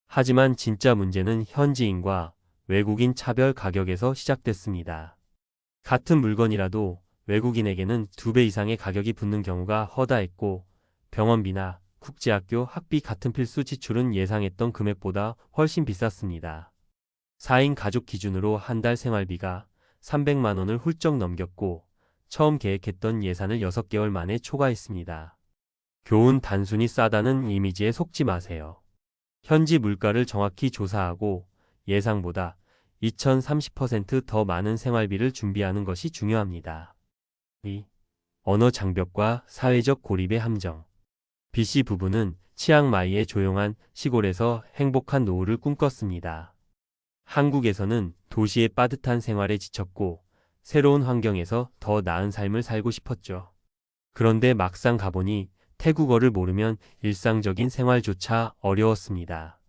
하지만 진짜 문제는 현지인과 외국인 차별 가격에서 시작됐습니다. 같은 물건이라도 외국인에게는 2배 이상의 가격이 붙는 경우가 허다했고 병원비나 국제학교 학비 같은 필수 지출은 예상했던 금액보다 훨씬 비쌌습니다. 4인 가족 기준으로 한 달 생활비가 300만 원을 훌쩍 넘겼고 처음 계획했던 예산을 6개월 만에 초과했습니다. 교훈. 단순히 싸다는 이미지에 속지 마세요. 현지 물가를 정확히 조사하고 예상보다 2030% 더 많은 생활비를 준비하는 것이 중요합니다. 2. 언어 장벽과 사회적 고립의 함정. B씨 부부는 치앙마이의 조용한 시골에서 행복한 노후를 꿈꿨습니다. 한국에서는 도시의 빠듯한 생활에 지쳤고 새로운 환경에서 더 나은 삶을 살고 싶었죠. 그런데 막상 가보니 태국어를 모르면 일상적인 생활조차 어려웠습니다.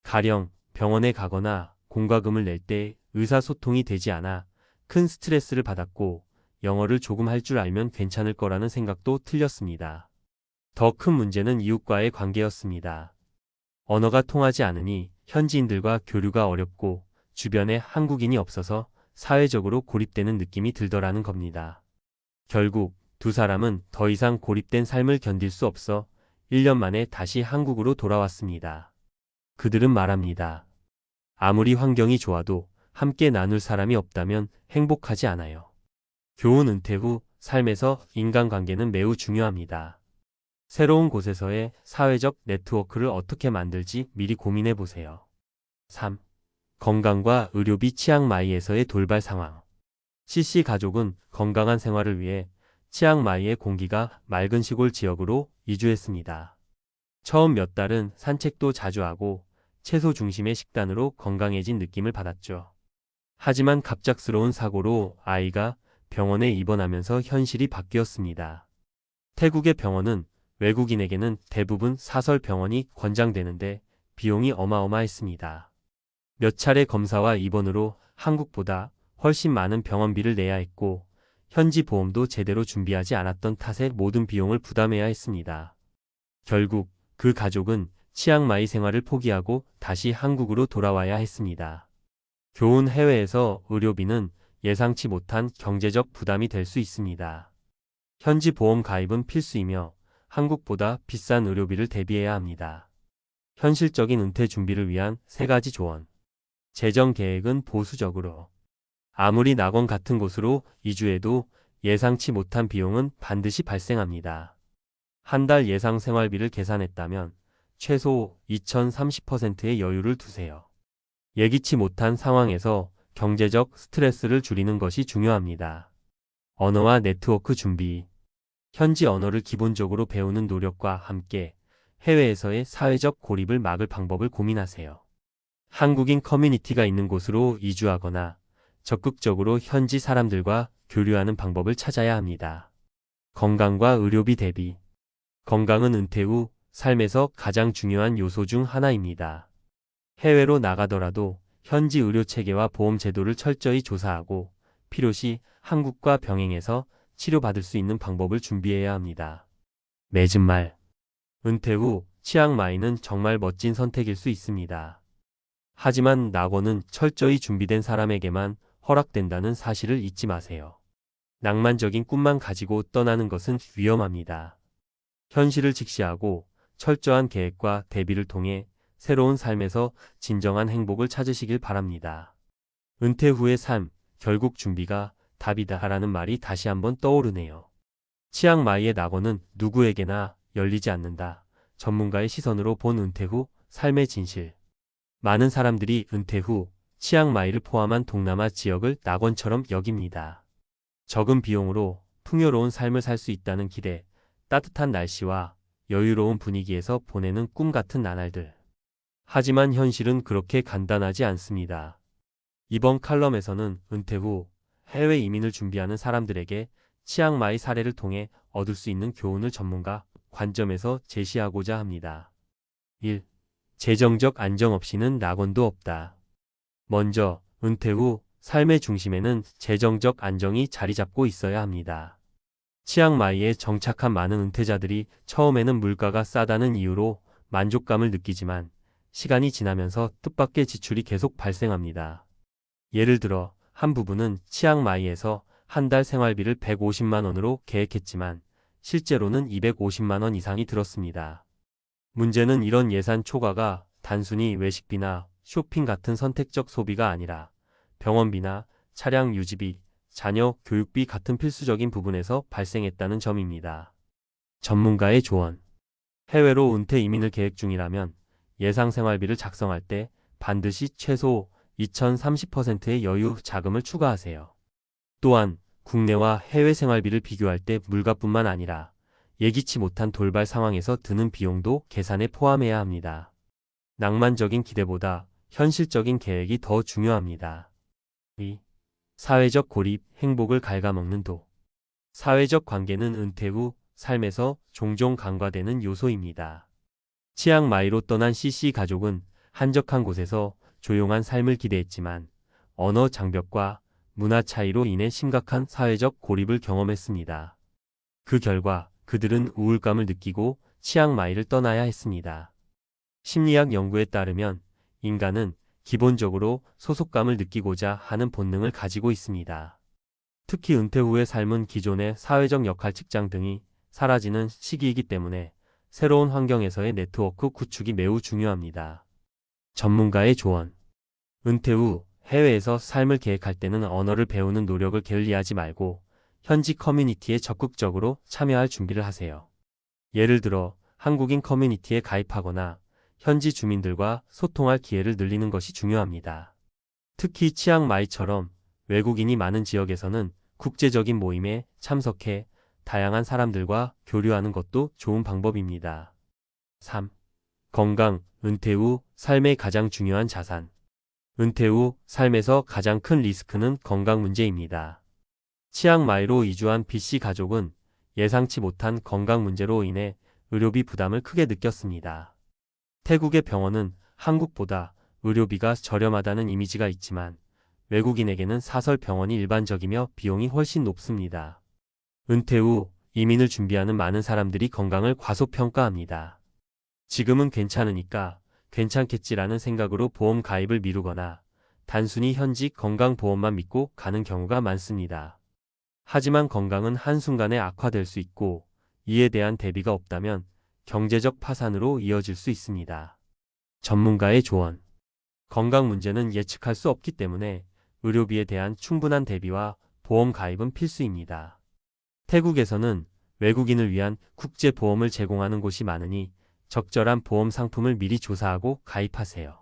가령 병원에 가거나 공과금을 낼 때 의사소통이 되지 않아 큰 스트레스를 받았고 영어를 조금 할 줄 알면 괜찮을 거라는 생각도 틀렸습니다. 더 큰 문제는 이웃과의 관계였습니다. 언어가 통하지 않으니 현지인들과 교류가 어렵고 주변에 한국인이 없어서 사회적으로 고립되는 느낌이 들더라는 겁니다. 결국 두 사람은 더 이상 고립된 삶을 견딜 수 없어 1년 만에 다시 한국으로 돌아왔습니다. 그들은 말합니다. 아무리 환경이 좋아도 함께 나눌 사람이 없다면 행복하지 않아요. 교훈. 은퇴 후 삶에서 인간관계는 매우 중요합니다. 새로운 곳에서의 사회적 네트워크를 어떻게 만들지 미리 고민해 보세요. 3. 건강과 의료비. 치앙마이에서의 돌발 상황. C씨 가족은 건강한 생활을 위해 치앙마이의 공기가 맑은 시골 지역으로 이주했습니다. 처음 몇 달은 산책도 자주 하고 채소 중심의 식단으로 건강해진 느낌을 받았죠. 하지만 갑작스러운 사고로 아이가 병원에 입원하면서 현실이 바뀌었습니다. 태국의 병원은 외국인에게는 대부분 사설 병원이 권장되는데 비용이 어마어마했습니다. 몇 차례 검사와 입원으로 한국보다 훨씬 많은 병원비를 내야 했고 현지 보험도 제대로 준비하지 않았던 탓에 모든 비용을 부담해야 했습니다. 결국 그 가족은 치앙마이 생활을 포기하고 다시 한국으로 돌아와야 했습니다. 교훈. 해외에서 의료비는 예상치 못한 경제적 부담이 될 수 있습니다. 현지 보험 가입은 필수이며 한국보다 비싼 의료비를 대비해야 합니다. 현실적인 은퇴 준비를 위한 3가지 조언. 재정 계획은 보수적으로. 아무리 낙원 같은 곳으로 이주해도 예상치 못한 비용은 반드시 발생합니다. 한 달 예상 생활비를 계산했다면 최소 2030%의 여유를 두세요. 예기치 못한 상황에서 경제적 스트레스를 줄이는 것이 중요합니다. 언어와 네트워크 준비. 현지 언어를 기본적으로 배우는 노력과 함께 해외에서의 사회적 고립을 막을 방법을 고민하세요. 한국인 커뮤니티가 있는 곳으로 이주하거나 적극적으로 현지 사람들과 교류하는 방법을 찾아야 합니다. 건강과 의료비 대비. 건강은 은퇴 후 삶에서 가장 중요한 요소 중 하나입니다. 해외로 나가더라도 현지 의료 체계와 보험 제도를 철저히 조사하고 필요시 한국과 병행해서 치료받을 수 있는 방법을 준비해야 합니다. 맺은 말. 은퇴 후 치앙마이는 정말 멋진 선택일 수 있습니다. 하지만 낙원은 철저히 준비된 사람에게만 허락된다는 사실을 잊지 마세요. 낭만적인 꿈만 가지고 떠나는 것은 위험합니다. 현실을 직시하고 철저한 계획과 대비를 통해 새로운 삶에서 진정한 행복을 찾으시길 바랍니다. 은퇴 후의 삶, 결국 준비가 답이다라는 말이 다시 한번 떠오르네요. 치앙마이의 낙원은 누구에게나 열리지 않는다. 전문가의 시선으로 본 은퇴 후 삶의 진실. 많은 사람들이 은퇴 후 치앙마이를 포함한 동남아 지역을 낙원처럼 여깁니다. 적은 비용으로 풍요로운 삶을 살 수 있다는 기대, 따뜻한 날씨와 여유로운 분위기에서 보내는 꿈 같은 나날들. 하지만 현실은 그렇게 간단하지 않습니다. 이번 칼럼에서는 은퇴 후 해외 이민을 준비하는 사람들에게 치앙마이 사례를 통해 얻을 수 있는 교훈을 전문가 관점에서 제시하고자 합니다. 1. 재정적 안정 없이는 낙원도 없다. 먼저, 은퇴 후 삶의 중심에는 재정적 안정이 자리 잡고 있어야 합니다. 치앙마이에 정착한 많은 은퇴자들이 처음에는 물가가 싸다는 이유로 만족감을 느끼지만 시간이 지나면서 뜻밖의 지출이 계속 발생합니다. 예를 들어 한 부부는 치앙마이에서 한 달 생활비를 150만 원으로 계획했지만 실제로는 250만 원 이상이 들었습니다. 문제는 이런 예산 초과가 단순히 외식비나 쇼핑 같은 선택적 소비가 아니라 병원비나 차량 유지비, 자녀 교육비 같은 필수적인 부분에서 발생했다는 점입니다. 전문가의 조언. 해외로 은퇴 이민을 계획 중이라면 예상 생활비를 작성할 때 반드시 최소 2030%의 여유 자금을 추가하세요. 또한 국내와 해외 생활비를 비교할 때 물가뿐만 아니라 예기치 못한 돌발 상황에서 드는 비용도 계산에 포함해야 합니다. 낭만적인 기대보다 현실적인 계획이 더 중요합니다. 2. 사회적 고립, 행복을 갉아먹는 도. 사회적 관계는 은퇴 후 삶에서 종종 간과되는 요소입니다. 치앙마이로 떠난 CC 가족은 한적한 곳에서 조용한 삶을 기대했지만 언어 장벽과 문화 차이로 인해 심각한 사회적 고립을 경험했습니다. 그 결과 그들은 우울감을 느끼고 치앙마이를 떠나야 했습니다. 심리학 연구에 따르면 인간은 기본적으로 소속감을 느끼고자 하는 본능을 가지고 있습니다. 특히 은퇴 후의 삶은 기존의 사회적 역할 직장 등이 사라지는 시기이기 때문에 새로운 환경에서의 네트워크 구축이 매우 중요합니다. 전문가의 조언. 은퇴 후 해외에서 삶을 계획할 때는 언어를 배우는 노력을 게을리하지 말고 현지 커뮤니티에 적극적으로 참여할 준비를 하세요. 예를 들어 한국인 커뮤니티에 가입하거나 현지 주민들과 소통할 기회를 늘리는 것이 중요합니다. 특히 치앙마이처럼 외국인이 많은 지역에서는 국제적인 모임에 참석해 다양한 사람들과 교류하는 것도 좋은 방법입니다. 3. 건강, 은퇴 후 삶의 가장 중요한 자산. 은퇴 후 삶에서 가장 큰 리스크는 건강 문제입니다. 치앙마이로 이주한 B씨 가족은 예상치 못한 건강 문제로 인해 의료비 부담을 크게 느꼈습니다. 태국의 병원은 한국보다 의료비가 저렴하다는 이미지가 있지만 외국인에게는 사설 병원이 일반적이며 비용이 훨씬 높습니다. 은퇴 후 이민을 준비하는 많은 사람들이 건강을 과소평가합니다. 지금은 괜찮으니까 괜찮겠지라는 생각으로 보험 가입을 미루거나 단순히 현지 건강보험만 믿고 가는 경우가 많습니다. 하지만 건강은 한순간에 악화될 수 있고 이에 대한 대비가 없다면 경제적 파산으로 이어질 수 있습니다. 전문가의 조언. 건강 문제는 예측할 수 없기 때문에 의료비에 대한 충분한 대비와 보험 가입은 필수입니다. 태국에서는 외국인을 위한 국제보험을 제공하는 곳이 많으니 적절한 보험 상품을 미리 조사하고 가입하세요.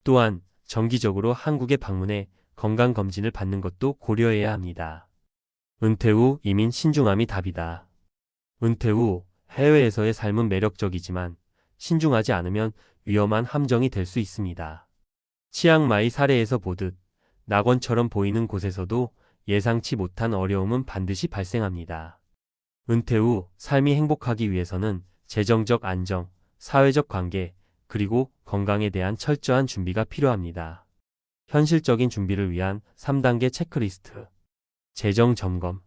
또한 정기적으로 한국에 방문해 건강검진을 받는 것도 고려해야 합니다. 은퇴 후 이민 신중함이 답이다. 은퇴 후 해외에서의 삶은 매력적이지만 신중하지 않으면 위험한 함정이 될 수 있습니다. 치앙마이 사례에서 보듯 낙원처럼 보이는 곳에서도 예상치 못한 어려움은 반드시 발생합니다. 은퇴 후 삶이 행복하기 위해서는 재정적 안정, 사회적 관계, 그리고 건강에 대한 철저한 준비가 필요합니다. 현실적인 준비를 위한 3단계 체크리스트. 재정 점검.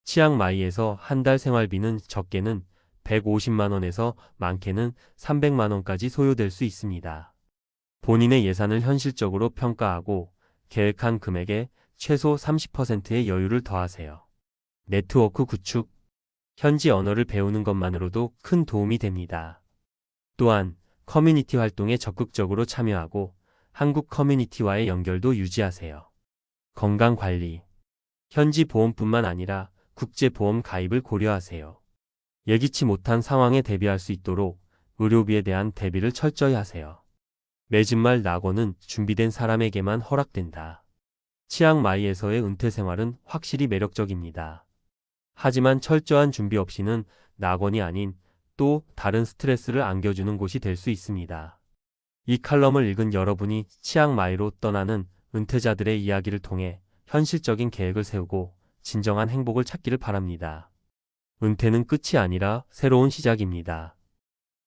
치앙마이에서 한 달 생활비는 적게는 150만 원에서 많게는 300만 원까지 소요될 수 있습니다. 본인의 예산을 현실적으로 평가하고 계획한 금액에 최소 30%의 여유를 더하세요. 네트워크 구축. 현지 언어를 배우는 것만으로도 큰 도움이 됩니다. 또한 커뮤니티 활동에 적극적으로 참여하고 한국 커뮤니티와의 연결도 유지하세요. 건강관리. 현지 보험뿐만 아니라 국제보험 가입을 고려하세요. 예기치 못한 상황에 대비할 수 있도록 의료비에 대한 대비를 철저히 하세요. 매진 말 낙원은 준비된 사람에게만 허락된다. 치앙마이에서의 은퇴 생활은 확실히 매력적입니다. 하지만 철저한 준비 없이는 낙원이 아닌 또 다른 스트레스를 안겨주는 곳이 될 수 있습니다. 이 칼럼을 읽은 여러분이 치앙마이로 떠나는 은퇴자들의 이야기를 통해 현실적인 계획을 세우고 진정한 행복을 찾기를 바랍니다. 은퇴는 끝이 아니라 새로운 시작입니다.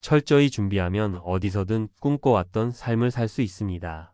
철저히 준비하면 어디서든 꿈꿔왔던 삶을 살 수 있습니다.